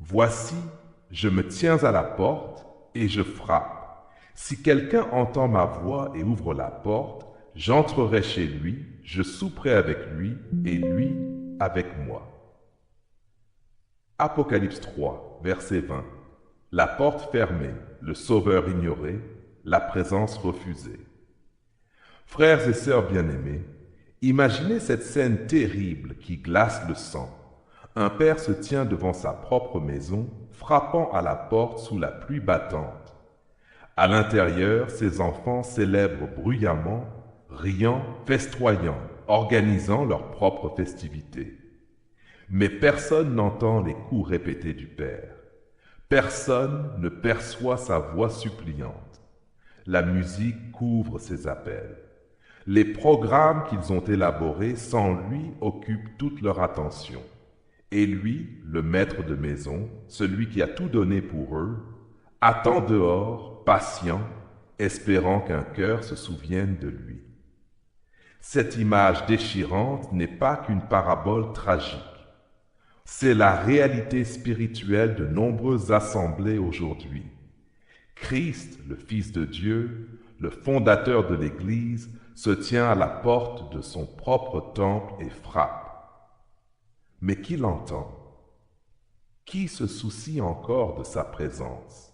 Voici, je me tiens à la porte et je frappe. Si quelqu'un entend ma voix et ouvre la porte, j'entrerai chez lui, je souperai avec lui et lui avec moi. Apocalypse 3, verset 20. La porte fermée, le Sauveur ignoré, la présence refusée. Frères et sœurs bien-aimés, imaginez cette scène terrible qui glace le sang. Un père se tient devant sa propre maison, frappant à la porte sous la pluie battante. À l'intérieur, ses enfants célèbrent bruyamment, riant, festoyant, organisant leurs propres festivités. Mais personne n'entend les coups répétés du père. Personne ne perçoit sa voix suppliante. La musique couvre ses appels. Les programmes qu'ils ont élaborés sans lui occupent toute leur attention. Et lui, le maître de maison, celui qui a tout donné pour eux, attend dehors, patient, espérant qu'un cœur se souvienne de lui. Cette image déchirante n'est pas qu'une parabole tragique. C'est la réalité spirituelle de nombreuses assemblées aujourd'hui. Christ, le Fils de Dieu, le fondateur de l'Église, se tient à la porte de son propre temple et frappe. Mais qui l'entend? Qui se soucie encore de sa présence?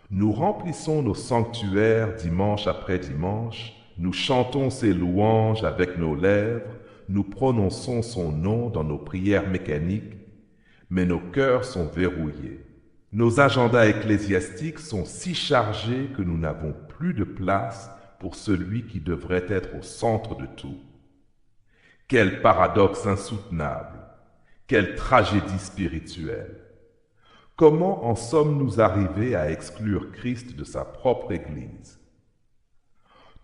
Nous remplissons nos sanctuaires dimanche après dimanche, nous chantons ses louanges avec nos lèvres, nous prononçons son nom dans nos prières mécaniques, mais nos cœurs sont verrouillés. Nos agendas ecclésiastiques sont si chargés que nous n'avons plus de place pour celui qui devrait être au centre de tout. Quel paradoxe insoutenable! Quelle tragédie spirituelle! Comment en sommes-nous arrivés à exclure Christ de sa propre Église?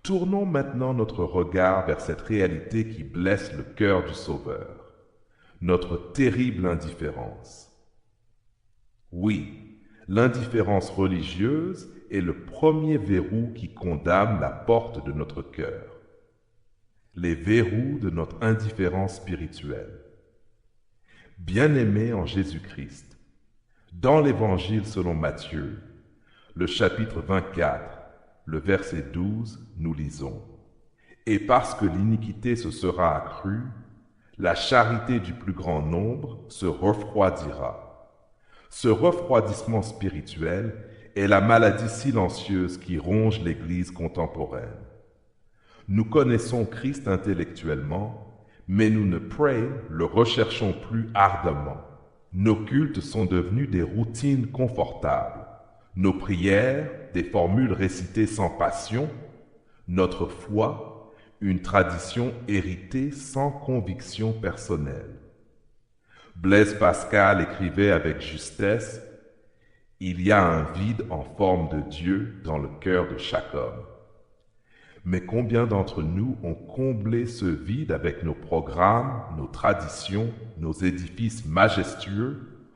Tournons maintenant notre regard vers cette réalité qui blesse le cœur du Sauveur, notre terrible indifférence. Oui, l'indifférence religieuse est le premier verrou qui condamne la porte de notre cœur. Les verrous de notre indifférence spirituelle. Bien-aimés en Jésus-Christ, dans l'Évangile selon Matthieu, le chapitre 24, le verset 12, nous lisons: « Et parce que l'iniquité se sera accrue, la charité du plus grand nombre se refroidira. » Ce refroidissement spirituel est la maladie silencieuse qui ronge l'Église contemporaine. Nous connaissons Christ intellectuellement, mais nous ne le recherchons plus ardemment. Nos cultes sont devenus des routines confortables. Nos prières, des formules récitées sans passion. Notre foi, une tradition héritée sans conviction personnelle. Blaise Pascal écrivait avec justesse: « Il y a un vide en forme de Dieu dans le cœur de chaque homme. » Mais combien d'entre nous ont comblé ce vide avec nos programmes, nos traditions, nos édifices majestueux,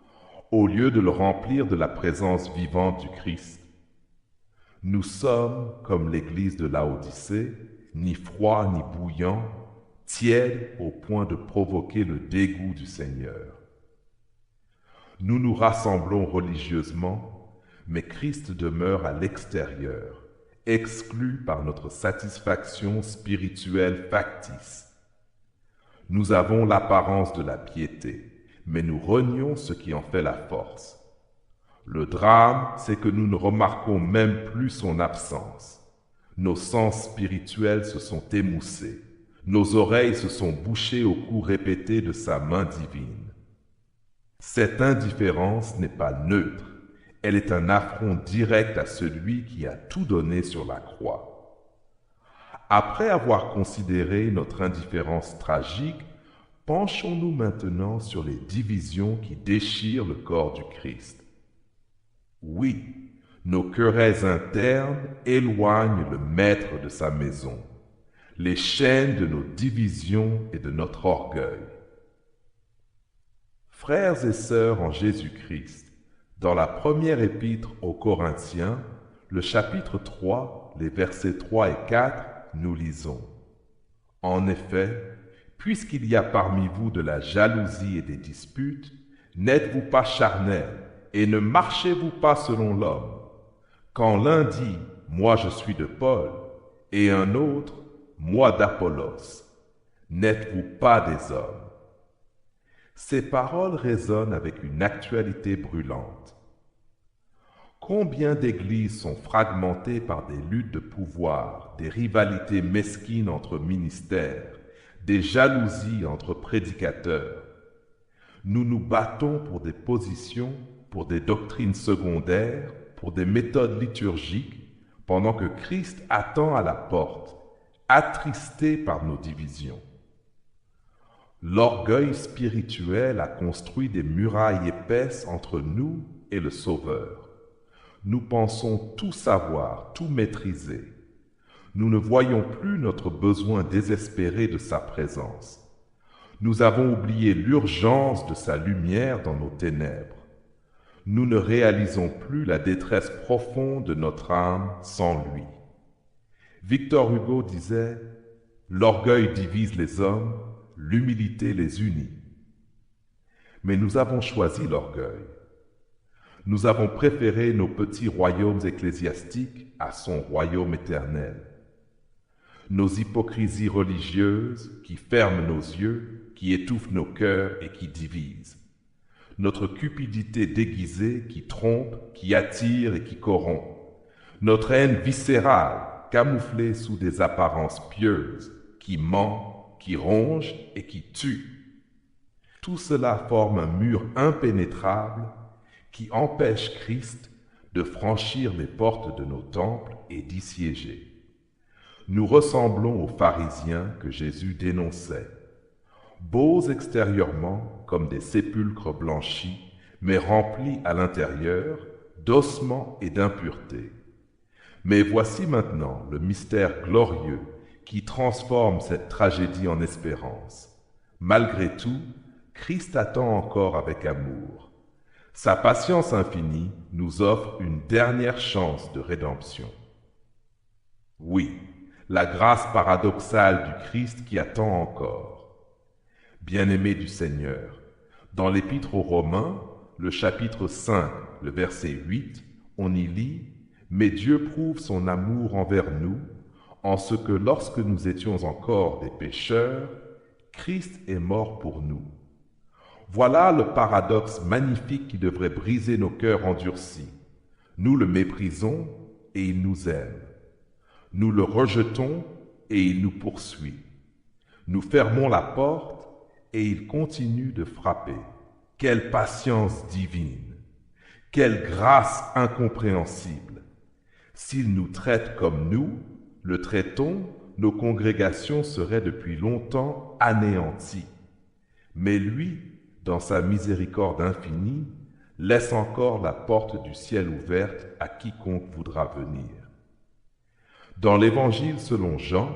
au lieu de le remplir de la présence vivante du Christ? Nous sommes comme l'Église de Laodicée, ni froids ni bouillants, tièdes au point de provoquer le dégoût du Seigneur. Nous nous rassemblons religieusement, mais Christ demeure à l'extérieur, exclu par notre satisfaction spirituelle factice. Nous avons l'apparence de la piété, mais nous renions ce qui en fait la force. Le drame, c'est que nous ne remarquons même plus son absence. Nos sens spirituels se sont émoussés, nos oreilles se sont bouchées au coup répété de sa main divine. Cette indifférence n'est pas neutre, elle est un affront direct à celui qui a tout donné sur la croix. Après avoir considéré notre indifférence tragique, penchons-nous maintenant sur les divisions qui déchirent le corps du Christ. Oui, nos querelles internes éloignent le maître de sa maison, les chaînes de nos divisions et de notre orgueil. Frères et sœurs en Jésus-Christ, dans la première épître aux Corinthiens, le chapitre 3, les versets 3 et 4, nous lisons: « En effet, puisqu'il y a parmi vous de la jalousie et des disputes, N'êtes-vous pas charnels et ne marchez-vous pas selon l'homme? Quand l'un dit « Moi je suis de Paul » et un autre « Moi d'Apollos », n'êtes-vous pas des hommes? Ces paroles résonnent avec une actualité brûlante. Combien d'églises sont fragmentées par des luttes de pouvoir, des rivalités mesquines entre ministères, des jalousies entre prédicateurs? Nous nous battons pour des positions, pour des doctrines secondaires, pour des méthodes liturgiques, pendant que Christ attend à la porte, attristé par nos divisions. L'orgueil spirituel a construit des murailles épaisses entre nous et le Sauveur. Nous pensons tout savoir, tout maîtriser. Nous ne voyons plus notre besoin désespéré de sa présence. Nous avons oublié l'urgence de sa lumière dans nos ténèbres. Nous ne réalisons plus la détresse profonde de notre âme sans lui. Victor Hugo disait « L'orgueil divise les hommes, l'humilité les unit. » Mais nous avons choisi l'orgueil. Nous avons préféré nos petits royaumes ecclésiastiques à son royaume éternel. Nos hypocrisies religieuses qui ferment nos yeux, qui étouffent nos cœurs et qui divisent. Notre cupidité déguisée qui trompe, qui attire et qui corrompt. Notre haine viscérale camouflée sous des apparences pieuses, qui ment, qui ronge et qui tue. Tout cela forme un mur impénétrable qui empêche Christ de franchir les portes de nos temples et d'y siéger. Nous ressemblons aux pharisiens que Jésus dénonçait, beaux extérieurement comme des sépulcres blanchis, mais remplis à l'intérieur d'ossements et d'impuretés. Mais voici maintenant le mystère glorieux qui transforme cette tragédie en espérance. Malgré tout, Christ attend encore avec amour. Sa patience infinie nous offre une dernière chance de rédemption. Oui, la grâce paradoxale du Christ qui attend encore. Bien-aimés du Seigneur, dans l'Épître aux Romains, le chapitre 5, le verset 8, on y lit « Mais Dieu prouve son amour envers nous, en ce que lorsque nous étions encore des pécheurs, Christ est mort pour nous. » Voilà le paradoxe magnifique qui devrait briser nos cœurs endurcis. Nous le méprisons et il nous aime. Nous le rejetons et il nous poursuit. Nous fermons la porte et il continue de frapper. Quelle patience divine! Quelle grâce incompréhensible! S'il nous traite comme nous le traitons, nos congrégations seraient depuis longtemps anéanties. Mais lui, dans sa miséricorde infinie, laisse encore la porte du ciel ouverte à quiconque voudra venir. Dans l'Évangile selon Jean,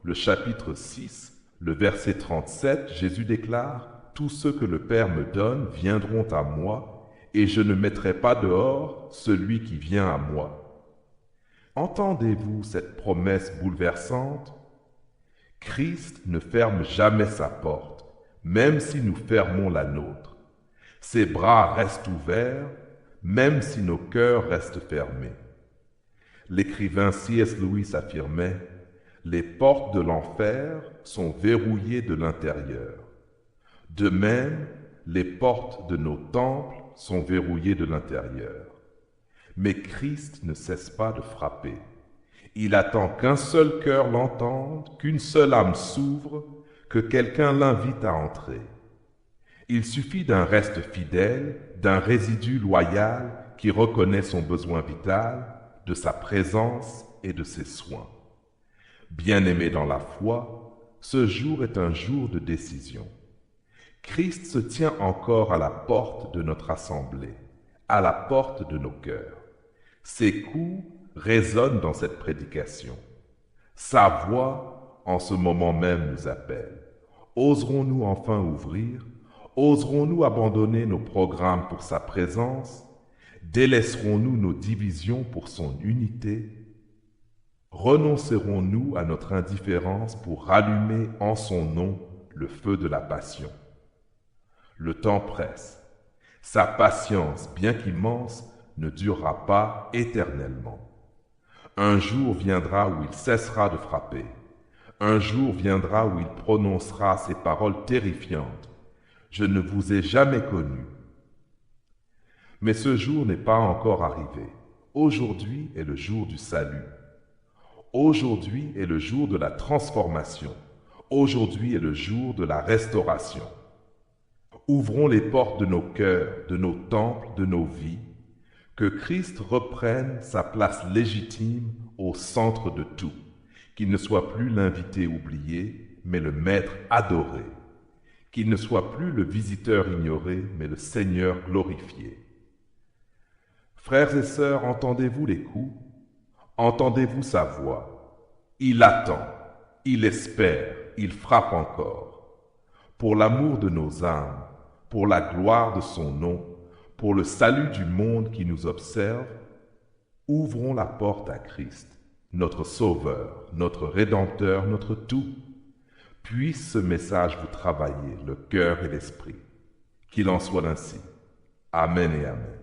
le chapitre 6, le verset 37, Jésus déclare « Tous ceux que le Père me donne viendront à moi, et je ne mettrai pas dehors celui qui vient à moi. » Entendez-vous cette promesse bouleversante? Christ ne ferme jamais sa porte, même si nous fermons la nôtre. Ses bras restent ouverts, même si nos cœurs restent fermés. L'écrivain C.S. Lewis affirmait « Les portes de l'enfer sont verrouillées de l'intérieur. De même, les portes de nos temples sont verrouillées de l'intérieur. Mais Christ ne cesse pas de frapper. Il attend qu'un seul cœur l'entende, qu'une seule âme s'ouvre, que quelqu'un l'invite à entrer. Il suffit d'un reste fidèle, d'un résidu loyal qui reconnaît son besoin vital, de sa présence et de ses soins. Bien-aimés dans la foi, ce jour est un jour de décision. Christ se tient encore à la porte de notre assemblée, à la porte de nos cœurs. Ses coups résonnent dans cette prédication. Sa voix, en ce moment même, nous appelle. Oserons-nous enfin ouvrir? Oserons-nous abandonner nos programmes pour sa présence? Délaisserons-nous nos divisions pour son unité? Renoncerons-nous à notre indifférence pour rallumer en son nom le feu de la passion? Le temps presse. Sa patience, bien qu'immense, ne durera pas éternellement. Un jour viendra où il cessera de frapper. Un jour viendra où il prononcera ces paroles terrifiantes. Je ne vous ai jamais connu. Mais ce jour n'est pas encore arrivé. Aujourd'hui est le jour du salut. Aujourd'hui est le jour de la transformation. Aujourd'hui est le jour de la restauration. Ouvrons les portes de nos cœurs, de nos temples, de nos vies, que Christ reprenne sa place légitime au centre de tout, qu'il ne soit plus l'invité oublié, mais le maître adoré, qu'il ne soit plus le visiteur ignoré, mais le Seigneur glorifié. Frères et sœurs, entendez-vous les coups? Entendez-vous sa voix? Il attend, il espère, il frappe encore. Pour l'amour de nos âmes, pour la gloire de son nom, pour le salut du monde qui nous observe, ouvrons la porte à Christ, notre Sauveur, notre Rédempteur, notre tout. Puisse ce message vous travailler le cœur et l'esprit. Qu'il en soit ainsi. Amen et Amen.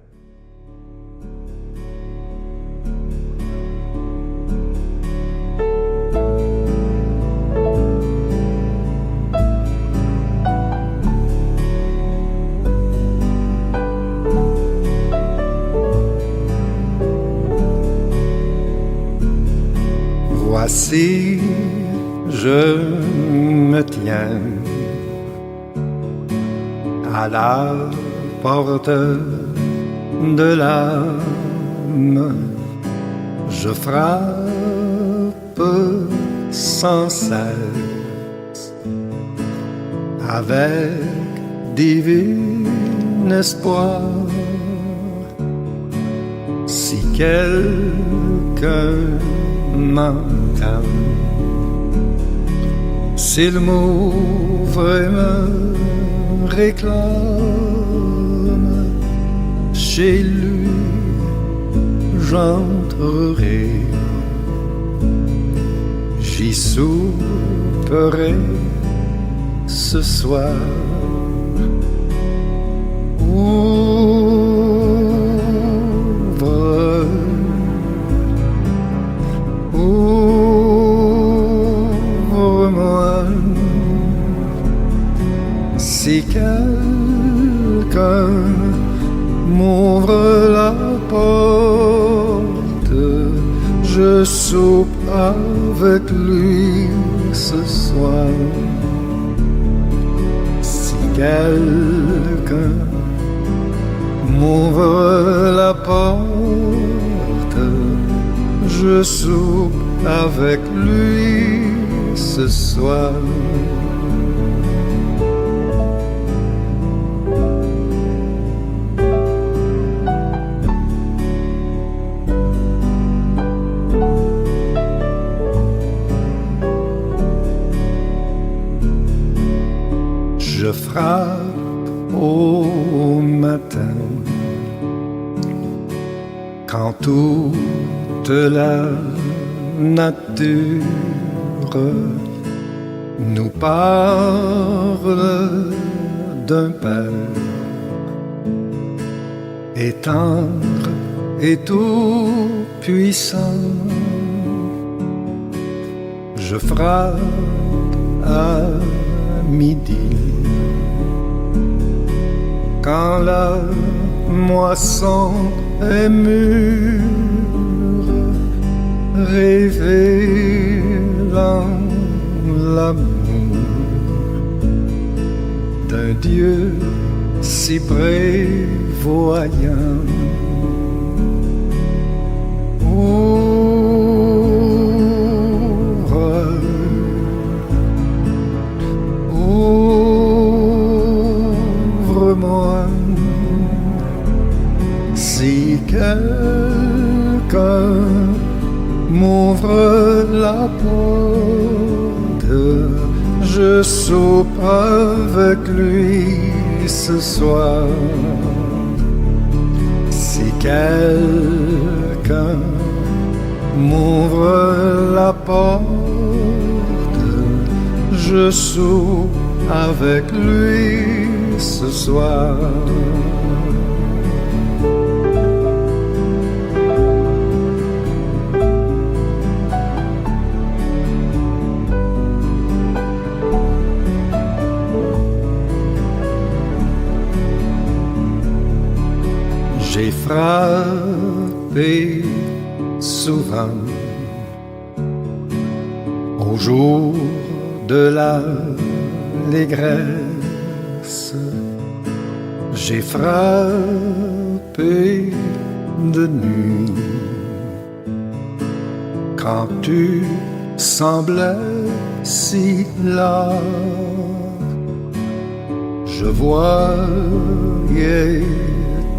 Voici, je me tiens à la porte de l'âme. Je frappe sans cesse avec divin espoir. Si quelqu'un m'entend, s'il m'ouvre et me réclame, chez lui j'entrerai, j'y souperai ce soir. Ouvre-moi, si quelqu'un m'ouvre la porte, je soupe avec lui ce soir. Si quelqu'un m'ouvre la porte, je soupe avec lui ce soir. Je frappe au matin, quand toute la nature nous parle d'un Père et tendre et tout puissant. Je frappe à midi, quand la moisson est mûre, révélant l'amour d'un Dieu si prévoyant. Ouvre-moi, si quelqu'un m'ouvre la porte, je soupe avec lui ce soir. Si quelqu'un m'ouvre la porte, je soupe avec lui ce soir. J'ai frappé souvent au jour de l'allégresse. J'ai frappé de nuit quand tu semblais si là. Je voyais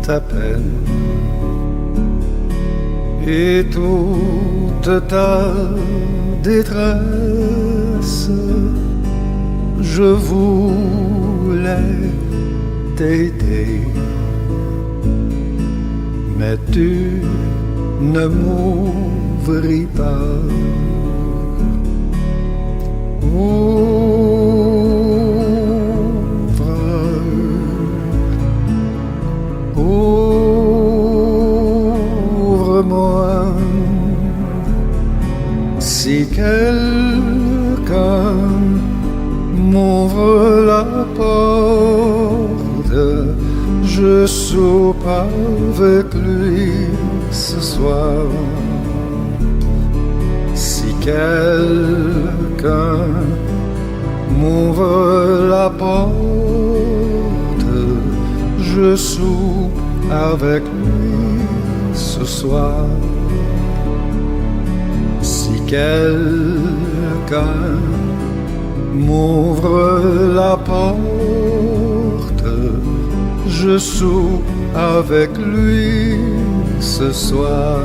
ta peine et toute ta détresse. Je voulais t'aider, mais tu ne m'ouvris pas. Ouvre-moi, si quelqu'un m'ouvre la porte, je soupe avec lui ce soir. Si quelqu'un m'ouvre la porte, je soupe avec lui ce soir. Si quelqu'un m'ouvre la porte, je soupe avec lui ce soir.